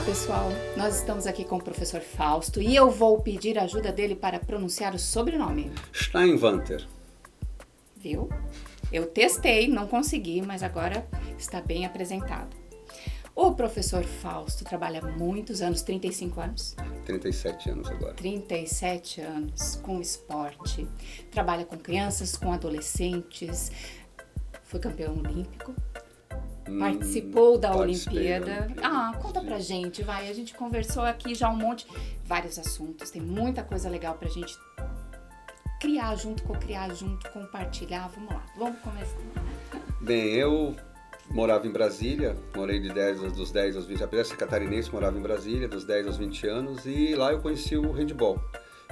pessoal, nós estamos aqui com o professor Fausto e eu vou pedir a ajuda dele para pronunciar o sobrenome. Steinwanter. Viu? Eu testei, não consegui, mas agora está bem apresentado. O professor Fausto trabalha muitos anos, 35 anos? 37 anos agora. 37 anos com esporte, trabalha com crianças, com adolescentes, foi campeão olímpico. Participou da Olimpíada. Conta pra gente, vai. A gente conversou aqui já vários assuntos. Tem muita coisa legal pra gente criar junto, co-criar junto, compartilhar. Vamos lá, vamos começar. Bem, eu morava em Brasília, morei dos 10 aos 20, apesar de ser catarinense, morava em Brasília, dos 10 aos 20 anos, e lá eu conheci o handball.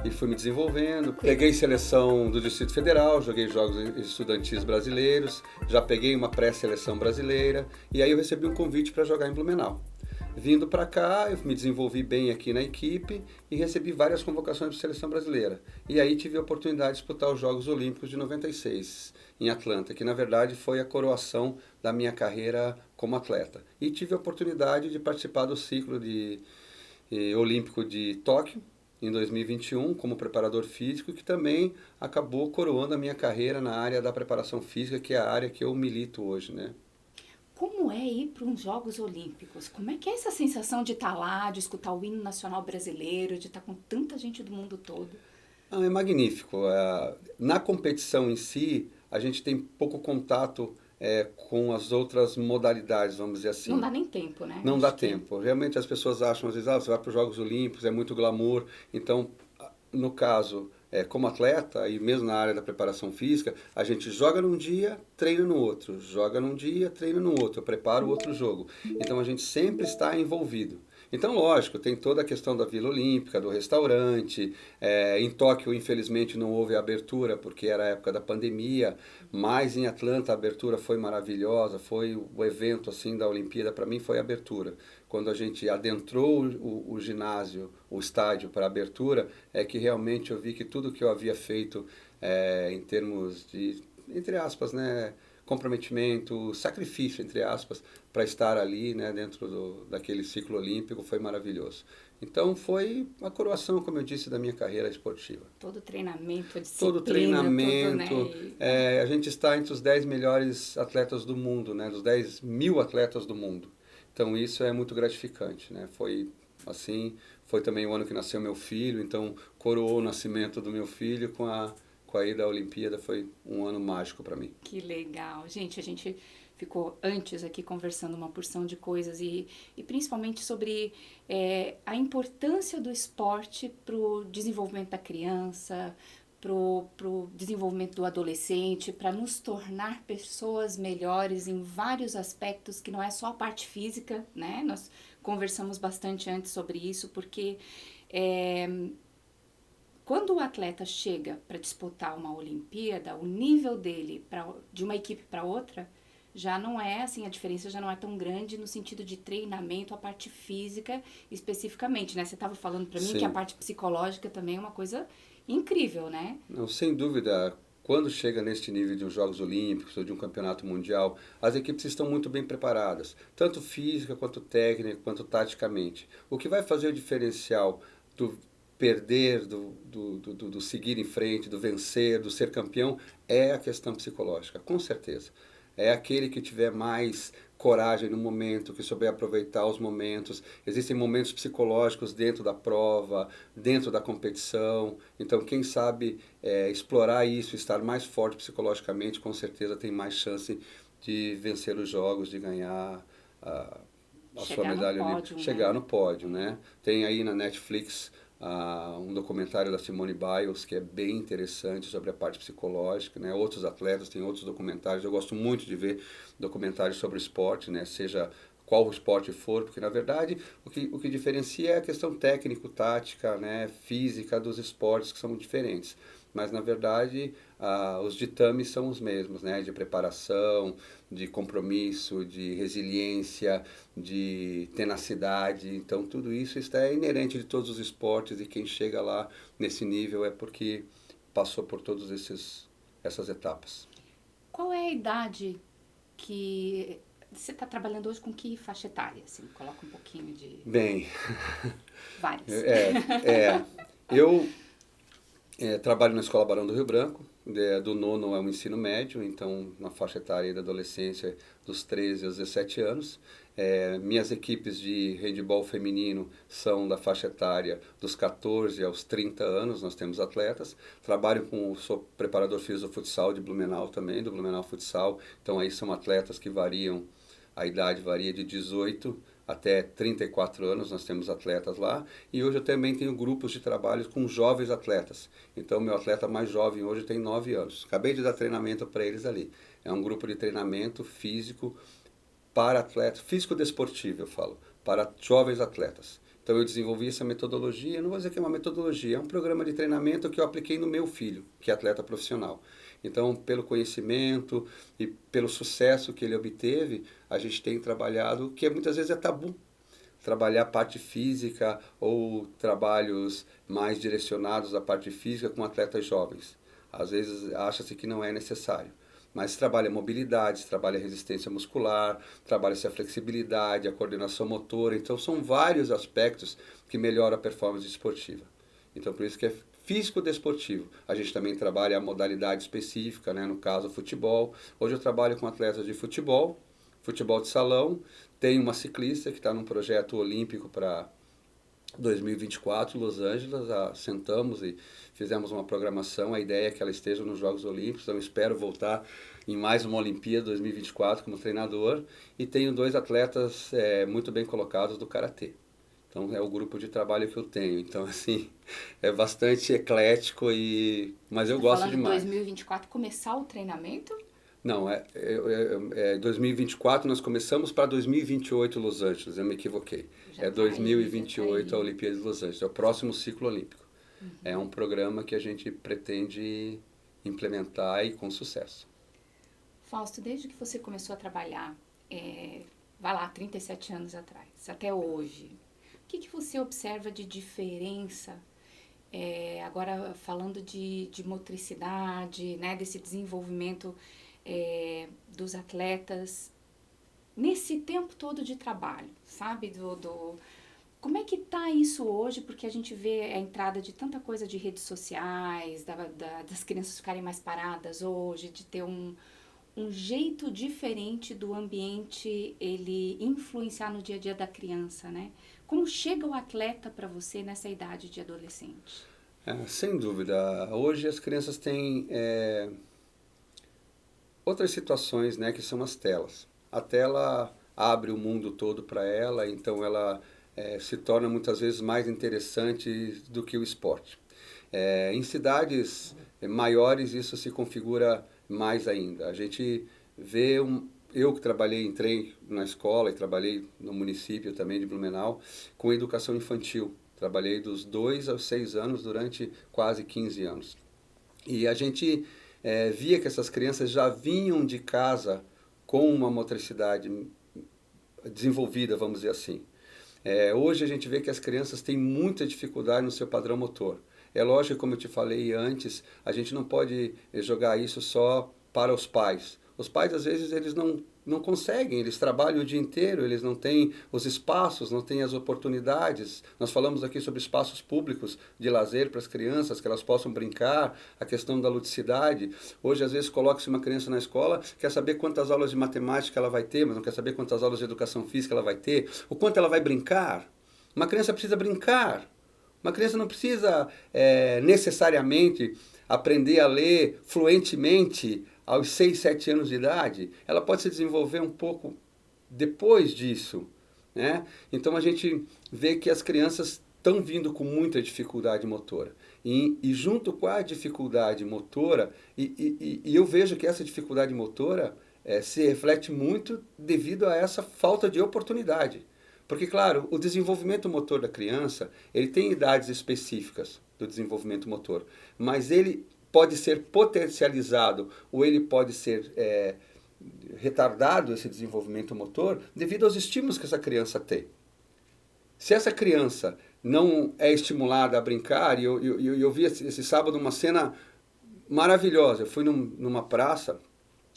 E fui me desenvolvendo, peguei seleção do Distrito Federal, joguei jogos estudantis brasileiros, já peguei uma pré-seleção brasileira, e aí eu recebi um convite para jogar em Blumenau. Vindo para cá, eu me desenvolvi bem aqui na equipe e recebi várias convocações para a seleção brasileira. E aí tive a oportunidade de disputar os Jogos Olímpicos de 96, em Atlanta, que na verdade foi a coroação da minha carreira como atleta. E tive a oportunidade de participar do ciclo olímpico de Tóquio, em 2021, como preparador físico, que também acabou coroando a minha carreira na área da preparação física, que é a área que eu milito hoje, né? Como é ir para uns Jogos Olímpicos? Como é que é essa sensação de estar lá, de escutar o hino nacional brasileiro, de estar com tanta gente do mundo todo? É magnífico. Na competição em si, a gente tem pouco contato com as outras modalidades, vamos dizer assim. Não dá nem tempo, né? Não dá tempo. Realmente as pessoas acham, às vezes, você vai para os Jogos Olímpicos, é muito glamour. Então, no caso, como atleta, e mesmo na área da preparação física, a gente joga num dia, treina no outro. Joga num dia, treina no outro. Eu preparo outro jogo. Então, a gente sempre está envolvido. Então, lógico, tem toda a questão da Vila Olímpica, do restaurante. Em Tóquio, infelizmente, não houve abertura, porque era a época da pandemia, mas em Atlanta a abertura foi maravilhosa, foi o evento assim da Olimpíada, para mim foi a abertura. Quando a gente adentrou o ginásio, o estádio para a abertura, é que realmente eu vi que tudo que eu havia feito em termos de, entre aspas, né, comprometimento, sacrifício, entre aspas, para estar ali, né, dentro daquele ciclo olímpico, foi maravilhoso. Então foi a coroação, como eu disse, da minha carreira esportiva. Todo treinamento, a disciplina, Todo treinamento, tudo, né? a gente está entre os 10 melhores atletas do mundo, né, dos 10 mil atletas do mundo. Então isso é muito gratificante, né? Foi assim, foi também o ano que nasceu meu filho, então coroou o nascimento do meu filho com a ida à Olimpíada, foi um ano mágico para mim. Que legal. Gente, a gente ficou antes aqui conversando uma porção de coisas e principalmente sobre a importância do esporte para o desenvolvimento da criança, para o desenvolvimento do adolescente, para nos tornar pessoas melhores em vários aspectos, que não é só a parte física, né? Nós conversamos bastante antes sobre isso, porque quando o atleta chega para disputar uma Olimpíada, o nível dele de uma equipe para outra já não é assim, a diferença já não é tão grande no sentido de treinamento, a parte física especificamente, né? Você estava falando para mim que a parte psicológica também é uma coisa incrível, né? Não, sem dúvida. Quando chega neste nível de uns Jogos Olímpicos ou de um campeonato mundial, as equipes estão muito bem preparadas, tanto física quanto técnica, quanto taticamente. O que vai fazer o diferencial do perder, do seguir em frente, do vencer, do ser campeão, é a questão psicológica, com certeza. É aquele que tiver mais coragem no momento, que souber aproveitar os momentos. Existem momentos psicológicos dentro da prova, dentro da competição. Então, quem sabe explorar isso, estar mais forte psicologicamente, com certeza tem mais chance de vencer os jogos, de ganhar a sua medalha olímpica. Chegar no pódio, né? Tem aí na Netflix um documentário da Simone Biles que é bem interessante sobre a parte psicológica, né? Outros atletas têm outros documentários. Eu gosto muito de ver documentários sobre esporte, né? Seja qual o esporte for, porque na verdade o que diferencia é a questão técnico-tática, né? Física dos esportes, que são diferentes. Mas na verdade os ditames são os mesmos, né? De preparação, de compromisso, de resiliência, de tenacidade. Então tudo isso está inerente de todos os esportes, e quem chega lá nesse nível é porque passou por todas essas etapas. Qual é a idade que Você está trabalhando hoje com que faixa etária? Assim, coloca um pouquinho de... Bem, Várias. Eu trabalho na Escola Barão do Rio Branco, do nono ao ensino médio, então na faixa etária da adolescência dos 13 aos 17 anos. Minhas equipes de handebol feminino são da faixa etária dos 14 aos 30 anos, nós temos atletas. Sou preparador físico do futsal de Blumenau também, do Blumenau Futsal, então aí são atletas que variam, a idade varia de 18 até 34 anos, nós temos atletas lá. E hoje eu também tenho grupos de trabalho com jovens atletas. Então, meu atleta mais jovem hoje tem 9 anos. Acabei de dar treinamento para eles ali. É um grupo de treinamento físico para atletas, físico-desportivo, eu falo, para jovens atletas. Então, eu desenvolvi essa metodologia, não vou dizer que é uma metodologia, é um programa de treinamento que eu apliquei no meu filho, que é atleta profissional. Então, pelo conhecimento e pelo sucesso que ele obteve, a gente tem trabalhado, que muitas vezes é tabu, trabalhar a parte física ou trabalhos mais direcionados à parte física com atletas jovens. Às vezes acha-se que não é necessário, mas trabalha mobilidade, trabalha resistência muscular, trabalha-se a flexibilidade, a coordenação motora. Então, são vários aspectos que melhoram a performance esportiva. Então, por isso que é físico-desportivo. A gente também trabalha a modalidade específica, né? No caso, futebol. Hoje eu trabalho com atletas de futebol, futebol de salão. Tem uma ciclista que está num projeto olímpico para 2024, Los Angeles. Sentamos e fizemos uma programação. A ideia é que ela esteja nos Jogos Olímpicos. Então, eu espero voltar em mais uma Olimpíada 2024 como treinador. E tenho 2 atletas muito bem colocados do Karatê. Então, é o grupo de trabalho que eu tenho. Então, assim, é bastante eclético, mas eu gosto demais. Em 2024 começar o treinamento? Não, 2024 nós começamos para 2028 Los Angeles, eu me equivoquei. É 2028 a Olimpíada de Los Angeles, é o próximo ciclo olímpico. Uhum. É um programa que a gente pretende implementar e com sucesso. Fausto, desde que você começou a trabalhar, vai lá, 37 anos atrás, até hoje, o que você observa de diferença, agora falando de motricidade, né, desse desenvolvimento dos atletas, nesse tempo todo de trabalho, sabe? Como é que tá isso hoje? Porque a gente vê a entrada de tanta coisa de redes sociais, das crianças ficarem mais paradas hoje, de ter um jeito diferente do ambiente ele influenciar no dia a dia da criança, né? Como chega o atleta para você nessa idade de adolescente? Sem dúvida. Hoje as crianças têm outras situações, né, que são as telas. A tela abre o mundo todo para ela, então ela se torna muitas vezes mais interessante do que o esporte. Em cidades maiores isso se configura mais ainda. A gente vê, eu que entrei na escola e trabalhei no município também de Blumenau com educação infantil. Trabalhei dos 2 aos 6 anos durante quase 15 anos. E a gente via que essas crianças já vinham de casa com uma motricidade desenvolvida, vamos dizer assim. Hoje a gente vê que as crianças têm muita dificuldade no seu padrão motor. É lógico, como eu te falei antes, a gente não pode jogar isso só para os pais. Os pais, às vezes, eles não conseguem, eles trabalham o dia inteiro, eles não têm os espaços, não têm as oportunidades. Nós falamos aqui sobre espaços públicos de lazer para as crianças, que elas possam brincar, a questão da ludicidade. Hoje, às vezes, coloca-se uma criança na escola, quer saber quantas aulas de matemática ela vai ter, mas não quer saber quantas aulas de educação física ela vai ter, o quanto ela vai brincar. Uma criança precisa brincar. Uma criança não precisa necessariamente aprender a ler fluentemente aos 6, 7 anos de idade. Ela pode se desenvolver um pouco depois disso, né? Então a gente vê que as crianças estão vindo com muita dificuldade motora. E junto com a dificuldade motora, e eu vejo que essa dificuldade motora se reflete muito devido a essa falta de oportunidade. Porque, claro, o desenvolvimento motor da criança, ele tem idades específicas do desenvolvimento motor, mas ele pode ser potencializado ou ele pode ser retardado, esse desenvolvimento motor, devido aos estímulos que essa criança tem. Se essa criança não é estimulada a brincar, e eu vi esse sábado uma cena maravilhosa. Eu fui numa praça,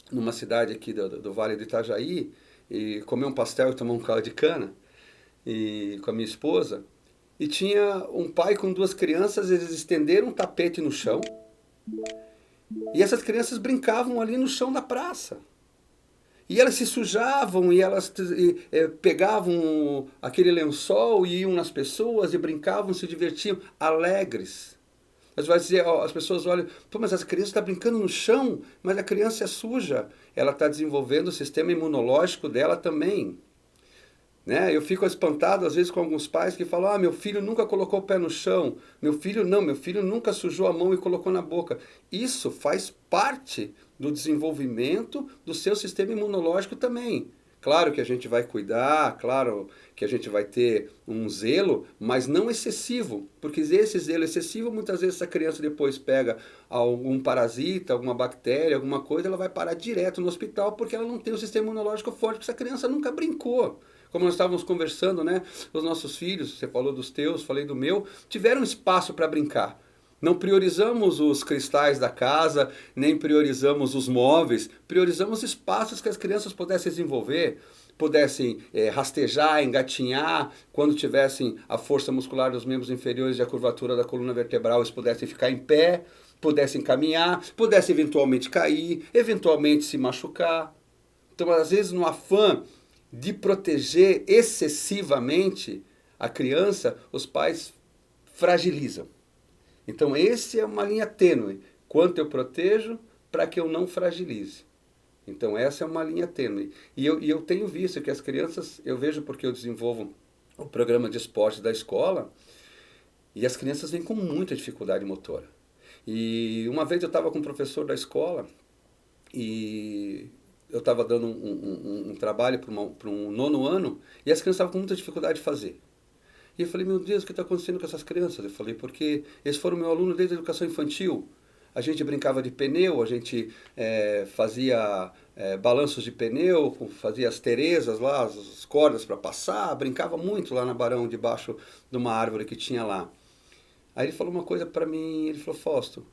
numa cidade aqui do Vale do Itajaí, e comer um pastel e tomar um caldo de cana e com a minha esposa. E tinha um pai com duas crianças, eles estenderam um tapete no chão e essas crianças brincavam ali no chão da praça. E elas se sujavam e elas pegavam aquele lençol e iam nas pessoas e brincavam, se divertiam, alegres. Mas vai dizer, ó, as pessoas olham, pô, mas essa criança está brincando no chão, mas a criança é suja. Ela está desenvolvendo o sistema imunológico dela também. Né? Eu fico espantado às vezes com alguns pais que falam, meu filho nunca colocou o pé no chão, meu filho nunca sujou a mão e colocou na boca. Isso faz parte do desenvolvimento do seu sistema imunológico também. Claro que a gente vai cuidar, claro que a gente vai ter um zelo, mas não excessivo, porque esse zelo excessivo, muitas vezes essa criança depois pega algum parasita, alguma bactéria, alguma coisa, ela vai parar direto no hospital porque ela não tem o sistema imunológico forte, porque essa criança nunca brincou. Como nós estávamos conversando, né? Os nossos filhos, você falou dos teus, falei do meu, tiveram espaço para brincar. Não priorizamos os cristais da casa, nem priorizamos os móveis, priorizamos espaços que as crianças pudessem desenvolver, pudessem rastejar, engatinhar, quando tivessem a força muscular dos membros inferiores e a curvatura da coluna vertebral, eles pudessem ficar em pé, pudessem caminhar, pudessem eventualmente cair, eventualmente se machucar. Então, às vezes, no afã de proteger excessivamente a criança, os pais fragilizam. Então, esse é uma linha tênue. Quanto eu protejo para que eu não fragilize. Então, essa é uma linha tênue. E eu tenho visto que as crianças, eu vejo porque eu desenvolvo o programa de esporte da escola, e as crianças vêm com muita dificuldade motora. E uma vez eu estava com um professor da escola, e eu estava dando um trabalho para um nono ano, e as crianças estavam com muita dificuldade de fazer. E eu falei, meu Deus, o que está acontecendo com essas crianças? Eu falei, porque eles foram meu aluno desde a educação infantil. A gente brincava de pneu, a gente fazia balanços de pneu, fazia as terezas lá, as cordas para passar, brincava muito lá na Barão, debaixo de uma árvore que tinha lá. Aí ele falou uma coisa para mim, ele falou, Fausto,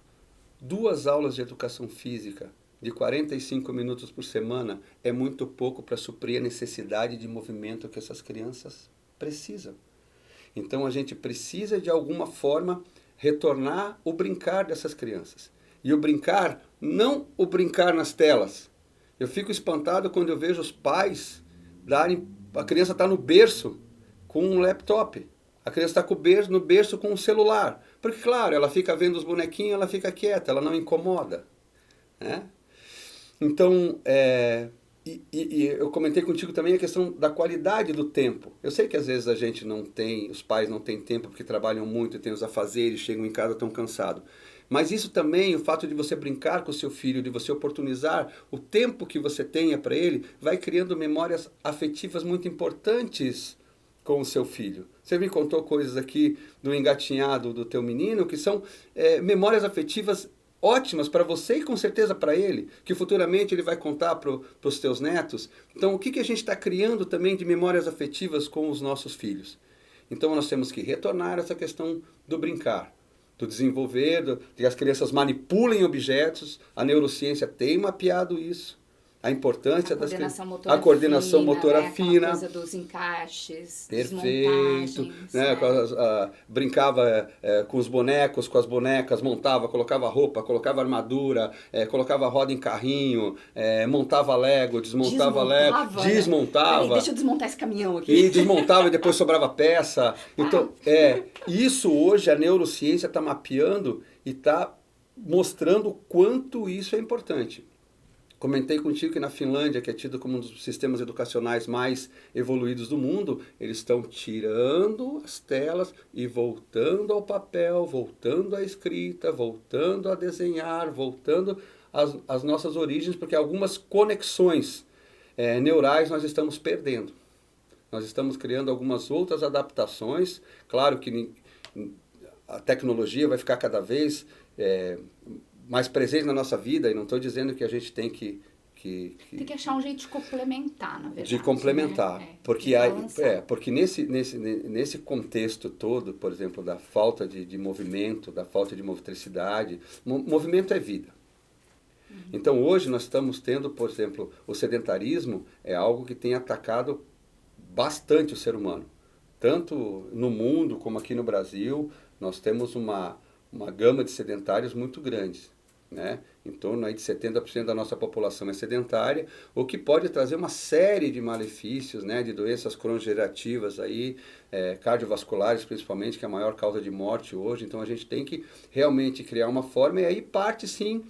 2 aulas de educação física de 45 minutos por semana é muito pouco para suprir a necessidade de movimento que essas crianças precisam. Então a gente precisa de alguma forma retornar o brincar dessas crianças. E o brincar, não o brincar nas telas. Eu fico espantado quando eu vejo os pais darem... A criança está no berço com um laptop. A criança está no berço com um celular. Porque, claro, ela fica vendo os bonequinhos, ela fica quieta, ela não incomoda. Né? Então, e eu comentei contigo também a questão da qualidade do tempo. Eu sei que às vezes a gente não tem, os pais não têm tempo porque trabalham muito e têm os afazeres, chegam em casa tão cansados. Mas isso também, o fato de você brincar com o seu filho, de você oportunizar o tempo que você tenha para ele, vai criando memórias afetivas muito importantes com o seu filho. Você me contou coisas aqui do engatinhado do teu menino, que são memórias afetivas ótimas para você e com certeza para ele, que futuramente ele vai contar para os teus netos. Então, o que a gente está criando também de memórias afetivas com os nossos filhos? Então, nós temos que retornar essa questão do brincar, do desenvolver, de que as crianças manipulem objetos. A neurociência tem mapeado isso. A importância das crianças. A coordenação motora fina. A coisa dos encaixes, perfeito. Né? Brincava com os bonecos, com as bonecas, montava, colocava roupa, colocava armadura, colocava roda em carrinho, montava Lego, desmontava Lego, desmontava. Peraí, deixa eu desmontar esse caminhão aqui. E desmontava e depois sobrava peça. Então, isso hoje a neurociência está mapeando e está mostrando o quanto isso é importante. Comentei contigo que na Finlândia, que é tido como um dos sistemas educacionais mais evoluídos do mundo, eles estão tirando as telas e voltando ao papel, voltando à escrita, voltando a desenhar, voltando às nossas origens, porque algumas conexões neurais nós estamos perdendo. Nós estamos criando algumas outras adaptações. Claro que a tecnologia vai ficar cada vez mais presente na nossa vida, e não estou dizendo que a gente tem que tem que achar um jeito de complementar, na verdade. De complementar. Né? Porque nesse contexto todo, por exemplo, da falta de movimento, da falta de motricidade, movimento é vida. Então hoje nós estamos tendo, por exemplo, o sedentarismo é algo que tem atacado bastante o ser humano. Tanto no mundo como aqui no Brasil, nós temos uma gama de sedentários muito grande, né? Em torno aí de 70% da nossa população é sedentária, o que pode trazer uma série de malefícios, né? De doenças cronodegenerativas aí, cardiovasculares principalmente, que é a maior causa de morte hoje. Então a gente tem que realmente criar uma forma, e aí parte sim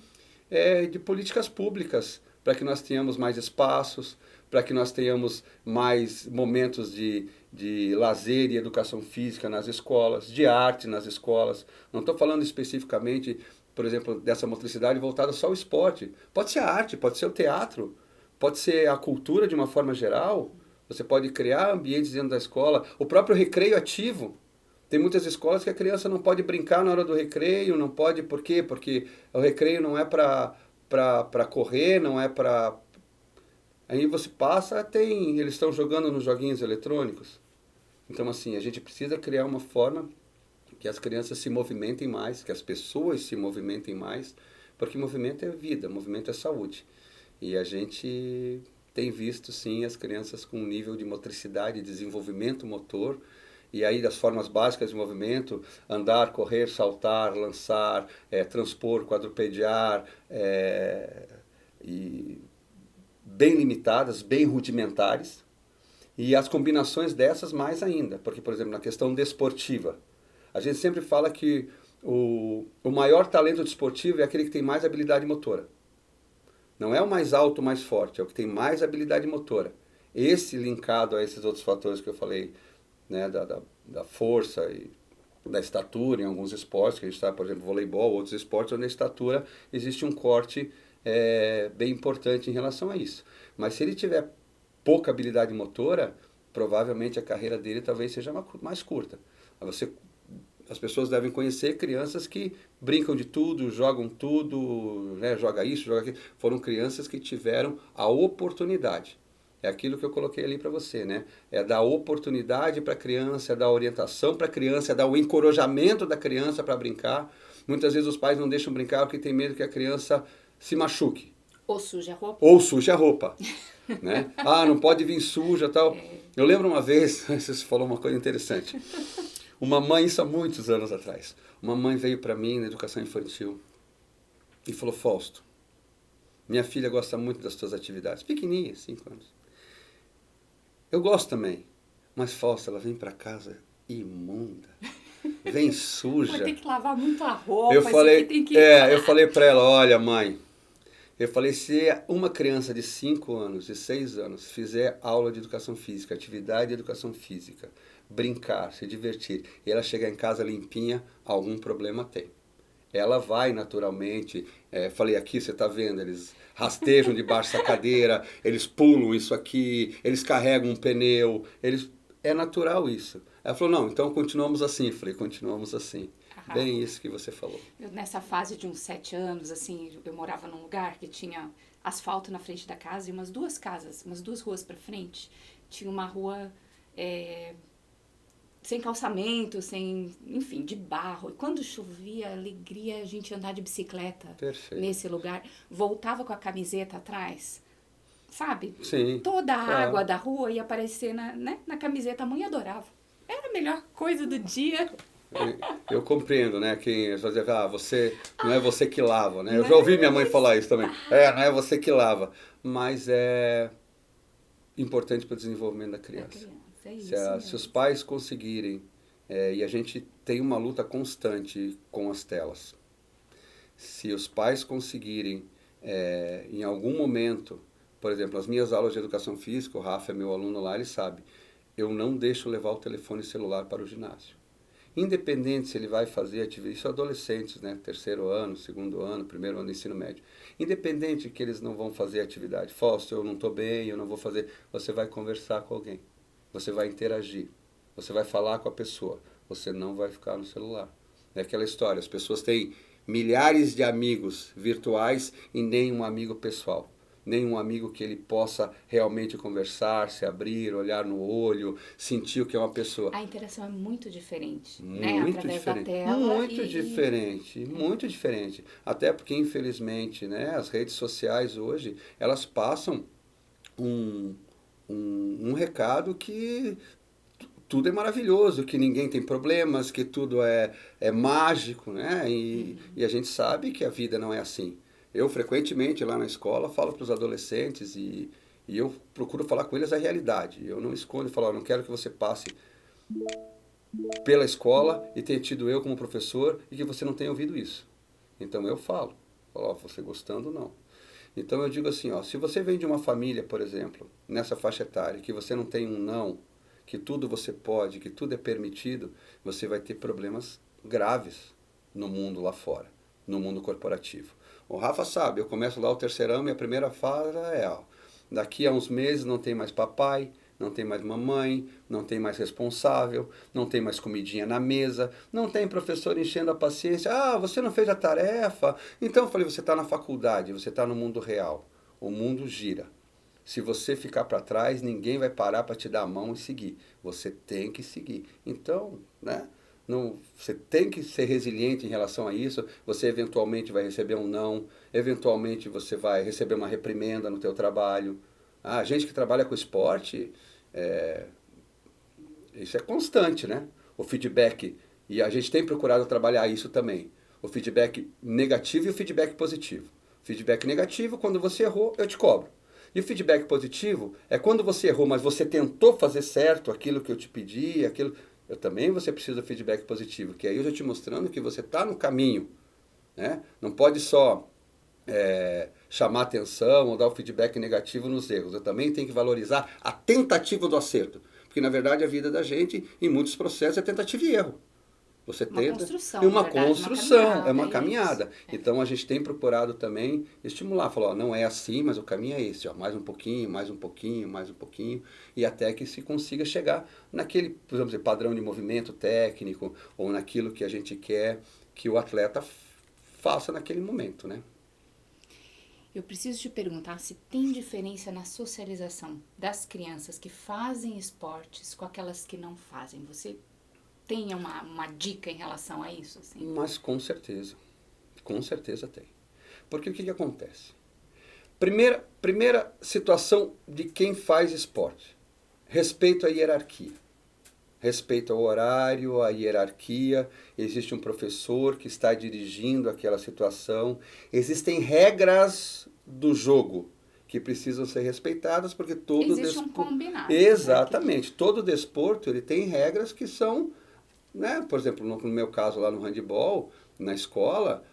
de políticas públicas, para que nós tenhamos mais espaços, para que nós tenhamos mais momentos de lazer e educação física nas escolas, de arte nas escolas. Não estou falando especificamente, por exemplo, dessa motricidade voltada só ao esporte. Pode ser a arte, pode ser o teatro, pode ser a cultura de uma forma geral. Você pode criar ambientes dentro da escola. O próprio recreio ativo. Tem muitas escolas que a criança não pode brincar na hora do recreio, não pode, por quê? Porque o recreio não é para correr, não é para... Aí você passa, eles estão jogando nos joguinhos eletrônicos. Então, assim, a gente precisa criar uma forma que as crianças se movimentem mais, que as pessoas se movimentem mais, porque movimento é vida, movimento é saúde. E a gente tem visto, sim, as crianças com um nível de motricidade, desenvolvimento motor, e aí das formas básicas de movimento, andar, correr, saltar, lançar, transpor, quadrupediar, e bem limitadas, bem rudimentares, e as combinações dessas mais ainda, porque, por exemplo, na questão desportiva, a gente sempre fala que o maior talento desportivo é aquele que tem mais habilidade motora. Não é o mais alto, o mais forte, é o que tem mais habilidade motora. Esse linkado a esses outros fatores que eu falei, né, da força e da estatura em alguns esportes, que a gente está, por exemplo, voleibol, outros esportes onde a estatura existe um corte bem importante em relação a isso. Mas se ele tiver pouca habilidade motora, provavelmente a carreira dele talvez seja mais curta. As pessoas devem conhecer crianças que brincam de tudo, jogam tudo, né, joga isso, joga aquilo. Foram crianças que tiveram a oportunidade. É aquilo que eu coloquei ali para você, né? É dar oportunidade para a criança, é dar orientação para a criança, é dar o encorajamento da criança para brincar. Muitas vezes os pais não deixam brincar porque tem medo que a criança se machuque. Ou suja a roupa. Ou suja a roupa. Né? Ah, não pode vir suja, tal. Eu lembro uma vez, você falou uma coisa interessante. Uma mãe, isso há muitos anos atrás, uma mãe veio para mim na educação infantil e falou: Fausto, minha filha gosta muito das tuas atividades, pequenininha, 5 anos. Eu gosto também, mas Fausto, ela vem para casa imunda, vem suja. Vai ter que lavar muito a roupa, eu falei, tem que... eu falei para ela: olha, mãe, eu falei, se uma criança de 5 anos, de 6 anos, fizer aula de educação física, atividade de educação física, brincar, se divertir, e ela chegar em casa limpinha, algum problema tem. Ela vai naturalmente, falei aqui, você está vendo, eles rastejam debaixo da cadeira, eles pulam isso aqui, eles carregam um pneu, é natural isso. Ela falou: não, então continuamos assim. Eu falei: continuamos assim. Bem isso que você falou. Nessa fase de uns 7 anos, assim, eu morava num lugar que tinha asfalto na frente da casa e umas duas ruas para frente, tinha uma rua sem calçamento, enfim, de barro. E quando chovia, alegria a gente andar de bicicleta. Perfeito. Nesse lugar. Voltava com a camiseta atrás, sabe? Sim. Toda a água da rua ia aparecer na camiseta. A mãe adorava. Era a melhor coisa do dia. Eu compreendo, né? Quem fazia, não é você que lava, né? Eu já ouvi minha mãe falar isso também. Não é você que lava. Mas é importante para o desenvolvimento da criança. Se os pais conseguirem, e a gente tem uma luta constante com as telas, se os pais conseguirem, em algum momento, por exemplo, as minhas aulas de educação física, o Rafa é meu aluno lá, ele sabe, eu não deixo levar o telefone celular para o ginásio. Independente se ele vai fazer atividade, isso adolescentes, né? 3º ano, 2º ano, 1º ano do ensino médio. Independente que eles não vão fazer atividade, Fausto, eu não estou bem, eu não vou fazer, você vai conversar com alguém, você vai interagir, você vai falar com a pessoa, você não vai ficar no celular. É aquela história, as pessoas têm milhares de amigos virtuais e nenhum amigo pessoal. nenhum amigo que ele possa realmente conversar, se abrir, olhar no olho, sentir o que é uma pessoa. A interação é muito diferente, né? Muito Através diferente. da tela. Muito diferente, muito diferente. Até porque, infelizmente, né, as redes sociais hoje, elas passam um recado que tudo é maravilhoso, que ninguém tem problemas, que tudo é mágico, né? E a gente sabe que a vida não é assim. Eu, frequentemente, lá na escola, falo para os adolescentes e eu procuro falar com eles a realidade. Eu não escondo e falo, não quero que você passe pela escola e tenha tido eu como professor e que você não tenha ouvido isso. Então eu falo, ó, você gostando ou não. Então eu digo assim, ó, se você vem de uma família, por exemplo, nessa faixa etária, que você não tem um não, que tudo você pode, que tudo é permitido, você vai ter problemas graves no mundo lá fora, no mundo corporativo. O Rafa sabe, eu começo lá o terceirão e a primeira fase é, ó, daqui a uns meses não tem mais papai, não tem mais mamãe, não tem mais responsável, não tem mais comidinha na mesa, não tem professor enchendo a paciência, ah, você não fez a tarefa. Então eu falei, você está na faculdade, você está no mundo real, o mundo gira. Se você ficar para trás, ninguém vai parar para te dar a mão e seguir. Você tem que seguir. Então, né? Não, você tem que ser resiliente em relação a isso. Você eventualmente vai receber um não, eventualmente você vai receber uma reprimenda no teu trabalho. A gente que trabalha com esporte, isso é constante, né? O feedback, e a gente tem procurado trabalhar isso também. O feedback negativo e o feedback positivo. Feedback negativo, quando você errou, eu te cobro. E o feedback positivo é quando você errou, mas você tentou fazer certo aquilo que eu te pedi, aquilo. Eu também você precisa do feedback positivo, que aí eu já te mostrando que você está no caminho. Né? Não pode só chamar atenção ou dar o feedback negativo nos erros. Eu também tenho que valorizar a tentativa do acerto. Porque na verdade a vida da gente, em muitos processos, é tentativa e erro. Você tenta. Construção, é uma verdade, construção, é uma caminhada. Isso. Então a gente tem procurado também estimular, falar, ó, não é assim, mas o caminho é esse, ó, mais um pouquinho, mais um pouquinho, mais um pouquinho, e até que se consiga chegar naquele, por exemplo, padrão de movimento técnico, ou naquilo que a gente quer que o atleta faça naquele momento, né? Eu preciso te perguntar se tem diferença na socialização das crianças que fazem esportes com aquelas que não fazem. Você tem uma dica em relação a isso? Assim? Mas com certeza tem. Porque o que acontece? Primeira situação de quem faz esporte, respeito à hierarquia. Respeito ao horário, à hierarquia, existe um professor que está dirigindo aquela situação, existem regras do jogo que precisam ser respeitadas, porque todo existe um combinado. Exatamente, todo desporto ele tem regras que são, né, por exemplo, no meu caso lá no handebol, na escola,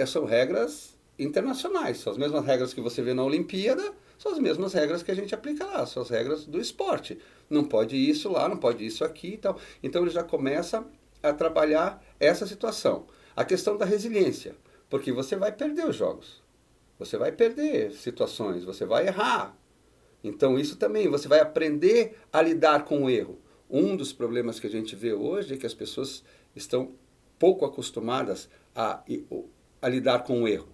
são regras internacionais, são as mesmas regras que você vê na Olimpíada, são as mesmas regras que a gente aplica lá, são as regras do esporte. Não pode isso lá, não pode isso aqui e tal. Então ele já começa a trabalhar essa situação. A questão da resiliência, porque você vai perder os jogos, você vai perder situações, você vai errar. Então isso também, você vai aprender a lidar com o erro. Um dos problemas que a gente vê hoje é que as pessoas estão pouco acostumadas a lidar com o erro.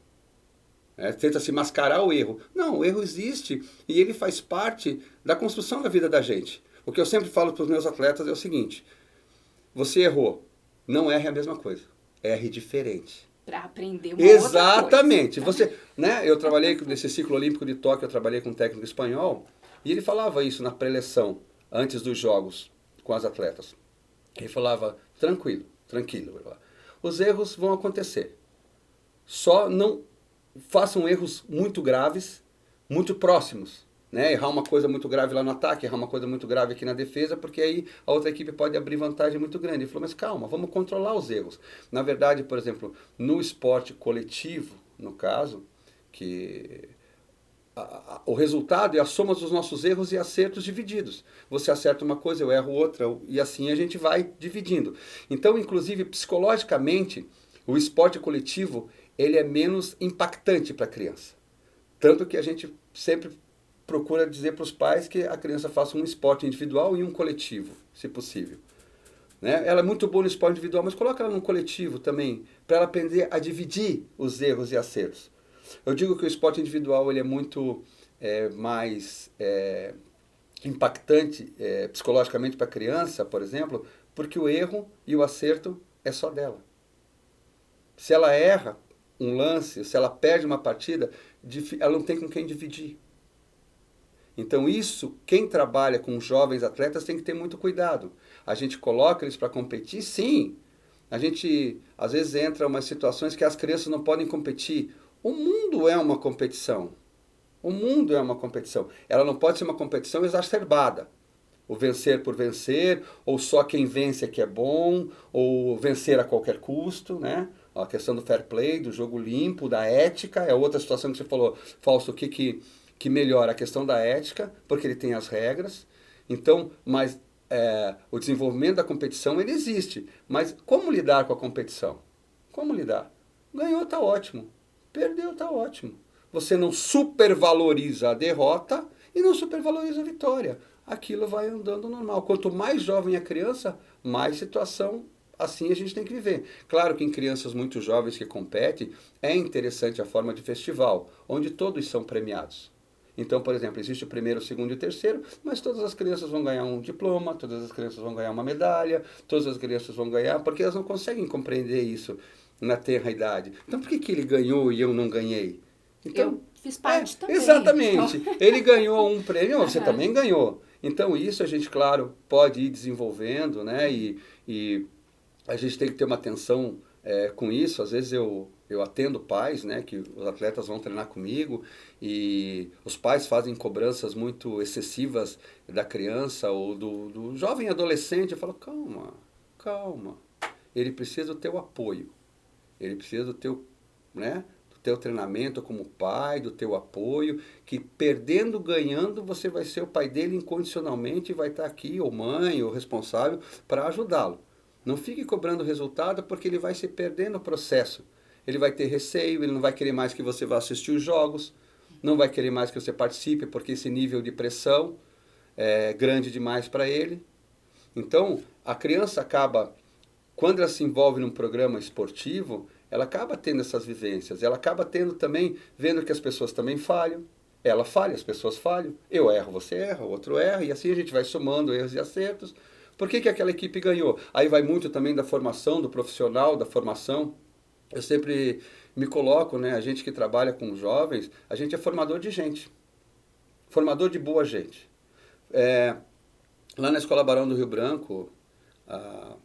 Tenta se mascarar o erro. Não, o erro existe e ele faz parte da construção da vida da gente. O que eu sempre falo para os meus atletas é o seguinte: você errou, não erre a mesma coisa, erre diferente. Para aprender uma Exatamente. outra coisa. Você, né, eu trabalhei nesse ciclo olímpico de Tóquio, eu trabalhei com um técnico espanhol e ele falava isso na preleção, antes dos jogos, com as atletas. Ele falava, tranquilo. Os erros vão acontecer. Só não façam erros muito graves, muito próximos. Né? Errar uma coisa muito grave lá no ataque, errar uma coisa muito grave aqui na defesa, porque aí a outra equipe pode abrir vantagem muito grande. Ele falou, mas calma, vamos controlar os erros. Na verdade, por exemplo, no esporte coletivo, no caso, que o resultado é a soma dos nossos erros e acertos divididos. Você acerta uma coisa, eu erro outra, e assim a gente vai dividindo. Então, inclusive, psicologicamente, o esporte coletivo ele é menos impactante para a criança. Tanto que a gente sempre procura dizer para os pais que a criança faça um esporte individual e um coletivo, se possível. Né? Ela é muito boa no esporte individual, mas coloca ela num coletivo também, para ela aprender a dividir os erros e acertos. Eu digo que o esporte individual ele é muito mais impactante psicologicamente para a criança, por exemplo, porque o erro e o acerto é só dela. Se ela erra um lance, se ela perde uma partida, ela não tem com quem dividir. Então isso, quem trabalha com jovens atletas tem que ter muito cuidado. A gente coloca eles para competir, sim. A gente, às vezes, entra em umas situações que as crianças não podem competir. O mundo é uma competição. O mundo é uma competição. Ela não pode ser uma competição exacerbada. O vencer por vencer, ou só quem vence é que é bom, ou vencer a qualquer custo, né? A questão do fair play, do jogo limpo, da ética, é outra situação que você falou, Fausto, o que melhora? A questão da ética, porque ele tem as regras. Então, mas o desenvolvimento da competição, ele existe. Mas como lidar com a competição? Como lidar? Ganhou, tá ótimo. Perdeu, tá ótimo. Você não supervaloriza a derrota e não supervaloriza a vitória. Aquilo vai andando normal. Quanto mais jovem a criança, mais situação assim a gente tem que viver. Claro que em crianças muito jovens que competem, é interessante a forma de festival, onde todos são premiados. Então, por exemplo, existe o primeiro, o segundo e o terceiro, mas todas as crianças vão ganhar um diploma, todas as crianças vão ganhar uma medalha, todas as crianças vão ganhar, porque elas não conseguem compreender isso na tenra idade. Então, por que ele ganhou e eu não ganhei? Então, eu fiz parte também. Exatamente. Então. Ele ganhou um prêmio, você também ganhou. Então, isso a gente, claro, pode ir desenvolvendo, né? E a gente tem que ter uma atenção com isso. Às vezes eu atendo pais, né, que os atletas vão treinar comigo e os pais fazem cobranças muito excessivas da criança ou do jovem adolescente. Eu falo, calma, calma. Ele precisa do teu apoio. Ele precisa do teu, né, do teu treinamento como pai, do teu apoio, que perdendo, ganhando, você vai ser o pai dele incondicionalmente e vai estar aqui, ou mãe, ou responsável, para ajudá-lo. Não fique cobrando resultado porque ele vai se perder no processo. Ele vai ter receio, ele não vai querer mais que você vá assistir os jogos, não vai querer mais que você participe porque esse nível de pressão é grande demais para ele. Então, a criança acaba, quando ela se envolve num programa esportivo, ela acaba tendo essas vivências, ela acaba tendo também, vendo que as pessoas também falham, ela falha, as pessoas falham, eu erro, você erra, o outro erra, e assim a gente vai somando erros e acertos. Por que aquela equipe ganhou? Aí vai muito também da formação, do profissional, da formação. Eu sempre me coloco, né? A gente que trabalha com jovens, a gente é formador de gente. Formador de boa gente. Lá na Escola Barão do Rio Branco, há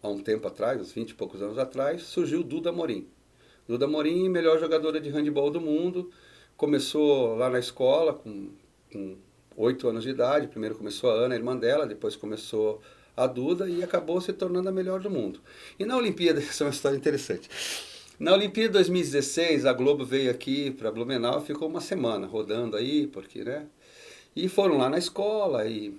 um tempo atrás, uns 20 e poucos anos atrás, surgiu Duda Morim. Duda Morim, melhor jogadora de handebol do mundo, começou lá na escola com 8 anos de idade. Primeiro começou a Ana, a irmã dela, depois começou a Duda e acabou se tornando a melhor do mundo. E na Olimpíada, essa é uma história interessante. Na Olimpíada 2016, a Globo veio aqui para Blumenau e ficou uma semana rodando aí, porque, né? E foram lá na escola e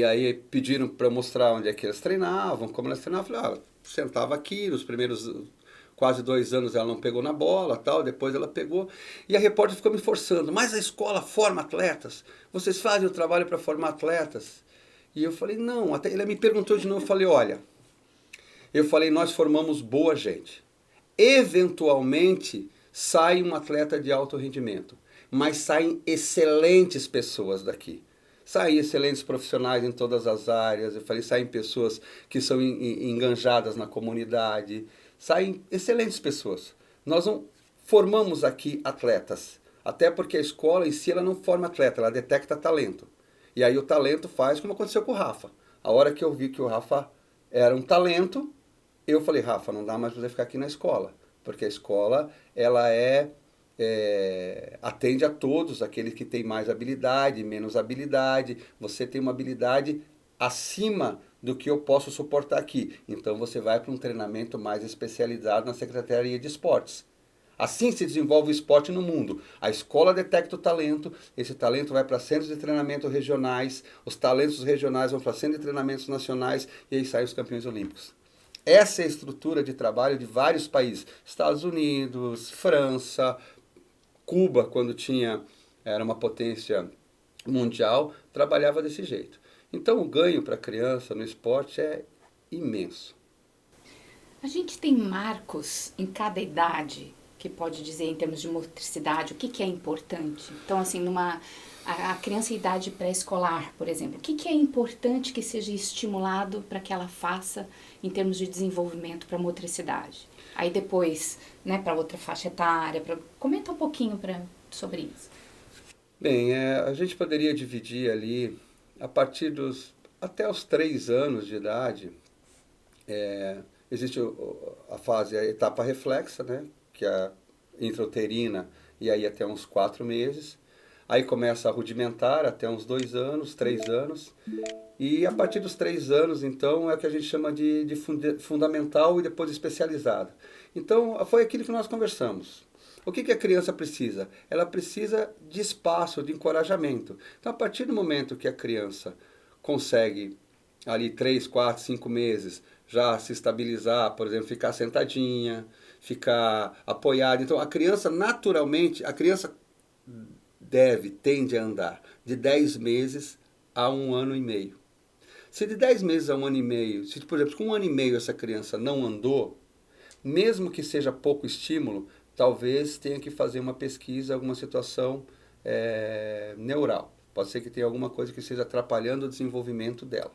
aí pediram para mostrar onde é que eles treinavam, como eles treinavam. Eu falei, sentava aqui, nos primeiros quase 2 anos ela não pegou na bola, tal, depois ela pegou. E a repórter ficou me forçando, mas a escola forma atletas? Vocês fazem o trabalho para formar atletas? E eu falei, não. Até ele me perguntou de novo, eu falei, olha, nós formamos boa gente. Eventualmente sai um atleta de alto rendimento, mas saem excelentes pessoas daqui. Saem excelentes profissionais em todas as áreas. Eu falei, saem pessoas que são enganjadas na comunidade. Saem excelentes pessoas. Nós não formamos aqui atletas, até porque a escola em si ela não forma atleta, ela detecta talento. E aí o talento faz como aconteceu com o Rafa. A hora que eu vi que o Rafa era um talento, eu falei, Rafa, não dá mais para você ficar aqui na escola, porque a escola ela atende a todos, aqueles que têm mais habilidade, menos habilidade. Você tem uma habilidade acima do que eu posso suportar aqui. Então você vai para um treinamento mais especializado na Secretaria de Esportes. Assim se desenvolve o esporte no mundo. A escola detecta o talento, esse talento vai para centros de treinamento regionais, os talentos regionais vão para centros de treinamentos nacionais e aí saem os campeões olímpicos. Essa é a estrutura de trabalho de vários países. Estados Unidos, França, Cuba, quando era uma potência mundial, trabalhava desse jeito. Então o ganho para a criança no esporte é imenso. A gente tem marcos em cada idade que pode dizer em termos de motricidade, o que é importante? Então, assim, a criança em idade pré-escolar, por exemplo, o que é importante que seja estimulado para que ela faça em termos de desenvolvimento para motricidade? Aí depois, né, para outra faixa etária, comenta um pouquinho sobre isso. Bem, a gente poderia dividir ali, a partir até os 3 anos de idade, existe a etapa reflexa, né, que é a intrauterina, e aí até uns 4 meses. Aí começa a rudimentar até uns 2 anos, 3 anos. E a partir dos 3 anos, então, é o que a gente chama de fundamental e depois especializada. Então, foi aquilo que nós conversamos. O que a criança precisa? Ela precisa de espaço, de encorajamento. Então, a partir do momento que a criança consegue, ali 3, 4, 5 meses, já se estabilizar, por exemplo, ficar sentadinha, ficar apoiada. Então, a criança, naturalmente, tende a andar de 10 meses a 1 ano e meio. Se de 10 meses a 1 ano e meio, se por exemplo com 1 ano e meio essa criança não andou, mesmo que seja pouco estímulo, talvez tenha que fazer uma pesquisa, alguma situação neural. Pode ser que tenha alguma coisa que esteja atrapalhando o desenvolvimento dela.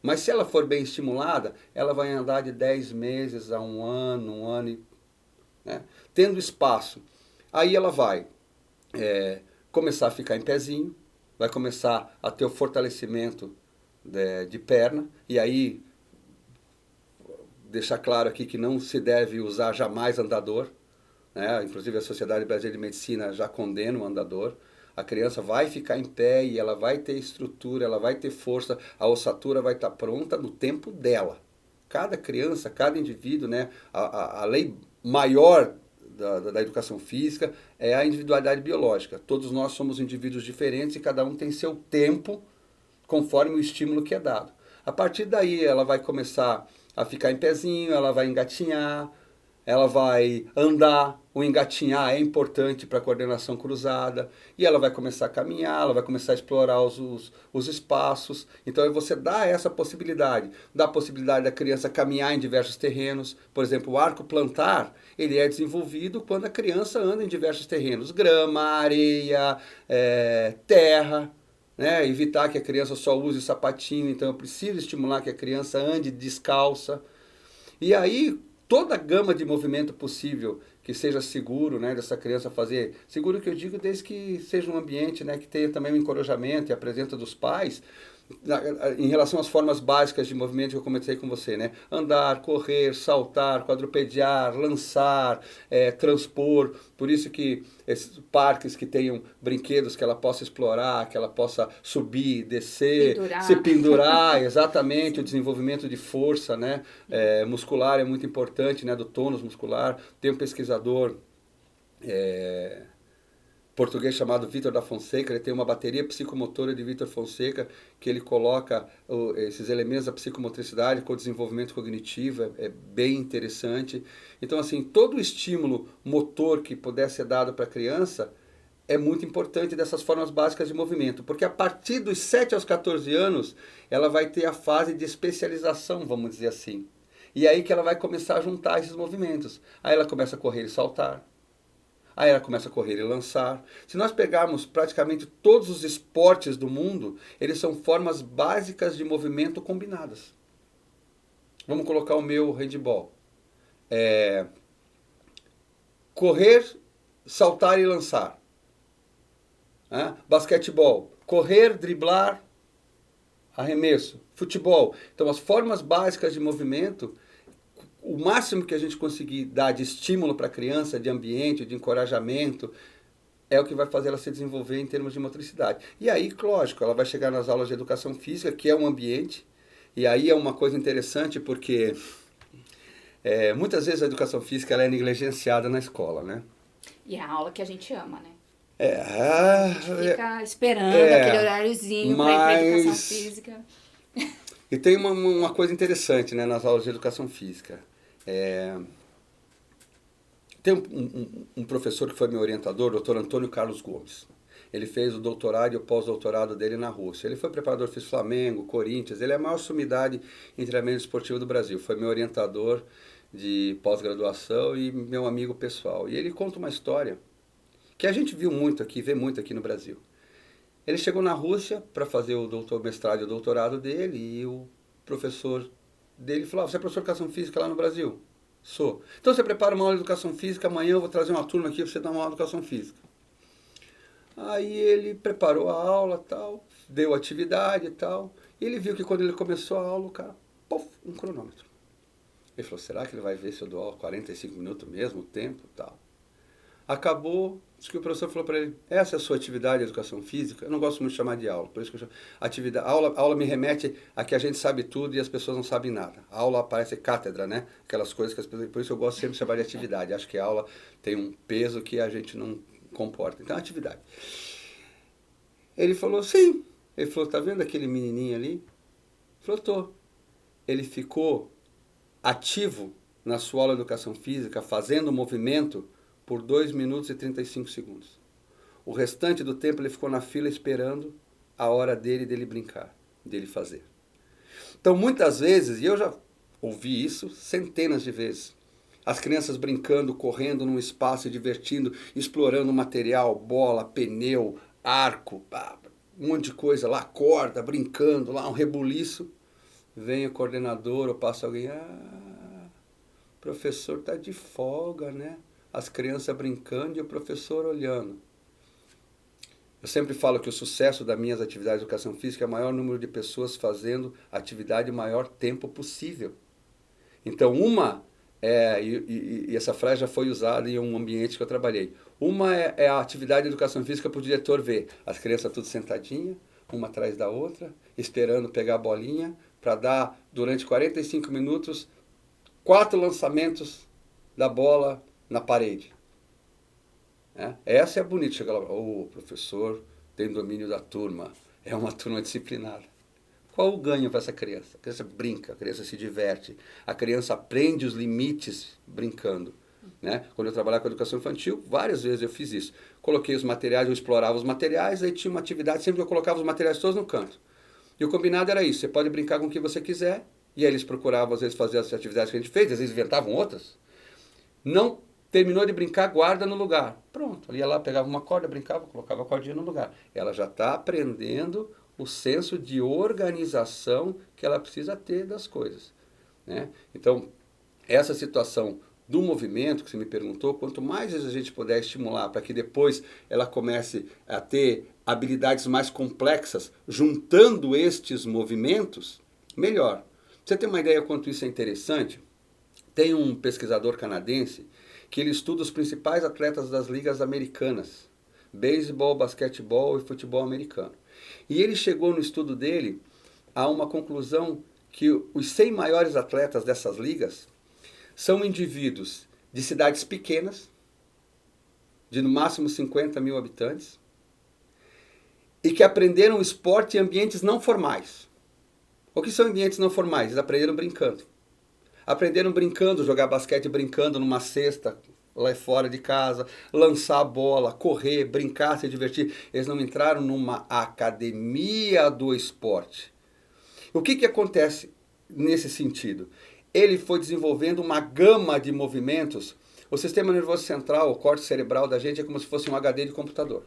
Mas se ela for bem estimulada, ela vai andar de 10 meses a 1 ano e... Né? Tendo espaço. Aí ela vai começar a ficar em pezinho, vai começar a ter o fortalecimento de perna, e aí deixar claro aqui que não se deve usar jamais andador, né? Inclusive a Sociedade Brasileira de Medicina já condena o andador. A criança vai ficar em pé e ela vai ter estrutura, ela vai ter força, a ossatura vai estar pronta no tempo dela. Cada criança, cada indivíduo, né? A lei maior da educação física é a individualidade biológica. Todos nós somos indivíduos diferentes e cada um tem seu tempo conforme o estímulo que é dado. A partir daí ela vai começar a ficar em pezinho, ela vai engatinhar, ela vai andar. O engatinhar é importante para a coordenação cruzada, e ela vai começar a caminhar, ela vai começar a explorar os espaços. Então você dá essa possibilidade, dá a possibilidade da criança caminhar em diversos terrenos. Por exemplo, o arco plantar, ele é desenvolvido quando a criança anda em diversos terrenos, grama, areia, terra, né? Evitar que a criança só use sapatinho, então eu preciso estimular que a criança ande descalça. E aí, toda a gama de movimento possível que seja seguro, né, dessa criança fazer, seguro que eu digo desde que seja um ambiente, né, que tenha também o encorajamento e a presença dos pais, em relação às formas básicas de movimento que eu comentei com você, né? Andar, correr, saltar, quadrupediar, lançar, transpor. Por isso que esses parques que tenham brinquedos que ela possa explorar, que ela possa subir, descer, se pendurar, exatamente, o desenvolvimento de força, né? Muscular é muito importante, né? Do tônus muscular. Tem um pesquisador português chamado Vítor da Fonseca, ele tem uma bateria psicomotora de Vítor Fonseca, que ele coloca esses elementos da psicomotricidade com o desenvolvimento cognitivo, é bem interessante. Então, assim, todo o estímulo motor que puder ser dado para a criança é muito importante dessas formas básicas de movimento, porque a partir dos 7 aos 14 anos, ela vai ter a fase de especialização, vamos dizer assim. E aí que ela vai começar a juntar esses movimentos. Aí ela começa a correr e saltar. Aí ela começa a correr e lançar. Se nós pegarmos praticamente todos os esportes do mundo, eles são formas básicas de movimento combinadas. Vamos colocar o meu handball. Correr, saltar e lançar. Basquetebol. Correr, driblar, arremesso. Futebol. Então as formas básicas de movimento, o máximo que a gente conseguir dar de estímulo para a criança, de ambiente, de encorajamento, é o que vai fazer ela se desenvolver em termos de motricidade. E aí, lógico, ela vai chegar nas aulas de educação física, que é um ambiente, e aí é uma coisa interessante porque muitas vezes a educação física ela é negligenciada na escola, né? E é a aula que a gente ama, né? A gente fica esperando aquele horáriozinho para ir para educação física. E tem uma coisa interessante, né, nas aulas de educação física. Tem um professor que foi meu orientador, o Dr. Antônio Carlos Gomes. Ele fez o doutorado e o pós-doutorado dele na Rússia. Ele foi preparador físico Flamengo, Corinthians. Ele é a maior sumidade em treinamento esportivo do Brasil. Foi meu orientador de pós-graduação e meu amigo pessoal. E ele conta uma história que a gente viu muito aqui, vê muito aqui no Brasil. Ele chegou na Rússia para fazer o mestrado e o doutorado dele e o professor dele falou, você é professor de educação física lá no Brasil? Sou. Então você prepara uma aula de educação física, amanhã eu vou trazer uma turma aqui para você dar uma aula de educação física. Aí ele preparou a aula, tal, deu atividade e tal, e ele viu que quando ele começou a aula, o cara, pof, um cronômetro. Ele falou, será que ele vai ver se eu dou aula 45 minutos mesmo, o tempo e tal? Acabou, disse que o professor falou para ele, essa é a sua atividade de educação física? Eu não gosto muito de chamar de aula, por isso que eu chamo atividade. Aula me remete a que a gente sabe tudo e as pessoas não sabem nada. A aula parece cátedra, né? Aquelas coisas que as pessoas... Por isso eu gosto sempre de chamar de atividade. Acho que a aula tem um peso que a gente não comporta. Então, atividade. Ele falou, sim. Ele falou, tá vendo aquele menininho ali? Ele falou, tô. Ele ficou ativo na sua aula de educação física, fazendo movimento por 2 minutos e 35 segundos. O restante do tempo ele ficou na fila esperando a hora dele brincar, dele fazer. Então, muitas vezes, e eu já ouvi isso centenas de vezes, as crianças brincando, correndo num espaço, divertindo, explorando material, bola, pneu, arco, um monte de coisa lá, corda, brincando, lá um rebuliço. Vem o coordenador ou passa alguém, o professor está de folga, né? As crianças brincando e o professor olhando. Eu sempre falo que o sucesso das minhas atividades de educação física é o maior número de pessoas fazendo atividade o maior tempo possível. Então, e essa frase já foi usada em um ambiente que eu trabalhei. Uma é a atividade de educação física para o diretor ver. As crianças tudo sentadinhas, uma atrás da outra, esperando pegar a bolinha, para dar, durante 45 minutos, 4 lançamentos da bola na parede. Essa é bonita. Chega lá, o professor tem domínio da turma. É uma turma disciplinada. Qual o ganho para essa criança? A criança brinca, a criança se diverte, a criança aprende os limites brincando. Né? Quando eu trabalhava com educação infantil, várias vezes eu fiz isso. Coloquei os materiais, eu explorava os materiais, aí tinha uma atividade, sempre eu colocava os materiais todos no canto. E o combinado era isso, você pode brincar com o que você quiser, e aí eles procuravam, às vezes, fazer as atividades que a gente fez, às vezes inventavam outras. Não terminou de brincar, guarda no lugar. Pronto, ia lá, pegava uma corda, brincava, colocava a cordinha no lugar. Ela já está aprendendo o senso de organização que ela precisa ter das coisas. Né? Então, essa situação do movimento que você me perguntou, quanto mais a gente puder estimular para que depois ela comece a ter habilidades mais complexas, juntando estes movimentos, melhor. Pra você ter uma ideia quanto isso é interessante, tem um pesquisador canadense que ele estuda os principais atletas das ligas americanas, beisebol, basquetebol e futebol americano. E ele chegou no estudo dele a uma conclusão que os 100 maiores atletas dessas ligas são indivíduos de cidades pequenas, de no máximo 50 mil habitantes, e que aprenderam esporte em ambientes não formais. O que são ambientes não formais? Eles aprenderam brincando. Aprenderam brincando, jogar basquete brincando numa cesta, lá fora de casa, lançar a bola, correr, brincar, se divertir. Eles não entraram numa academia do esporte. O que acontece nesse sentido? Ele foi desenvolvendo uma gama de movimentos. O sistema nervoso central, o córtex cerebral da gente é como se fosse um HD de computador.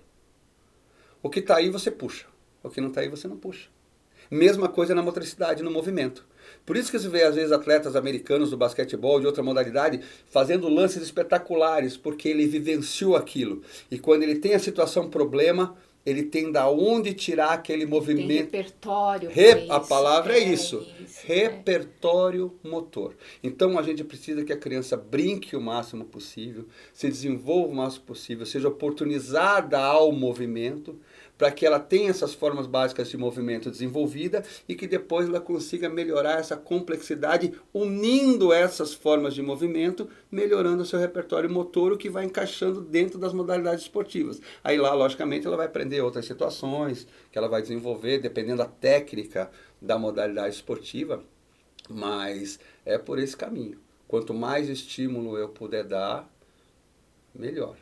O que está aí você puxa, o que não está aí você não puxa. Mesma coisa na motricidade, no movimento. Por isso que você vê, às vezes, atletas americanos do basquetebol, de outra modalidade, fazendo lances espetaculares, porque ele vivenciou aquilo. E quando ele tem a situação problema, ele tem da onde tirar aquele movimento. Tem repertório. A palavra é isso. Repertório motor. Então a gente precisa que a criança brinque o máximo possível, se desenvolva o máximo possível, seja oportunizada ao movimento, para que ela tenha essas formas básicas de movimento desenvolvida e que depois ela consiga melhorar essa complexidade, unindo essas formas de movimento, melhorando o seu repertório motor, o que vai encaixando dentro das modalidades esportivas. Aí lá, logicamente, ela vai aprender outras situações que ela vai desenvolver, dependendo da técnica da modalidade esportiva, mas é por esse caminho. Quanto mais estímulo eu puder dar, melhor.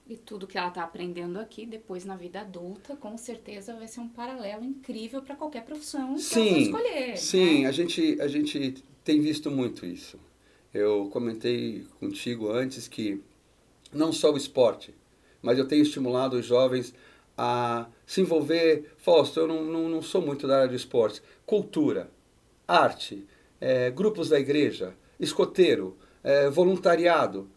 E tudo que ela está aprendendo aqui, depois na vida adulta, com certeza vai ser um paralelo incrível para qualquer profissão que ela for escolher. Sim, né? a gente tem visto muito isso. Eu comentei contigo antes que não só o esporte, mas eu tenho estimulado os jovens a se envolver. Fausto, eu não sou muito da área do esporte. Cultura, arte, grupos da igreja, escoteiro, voluntariado,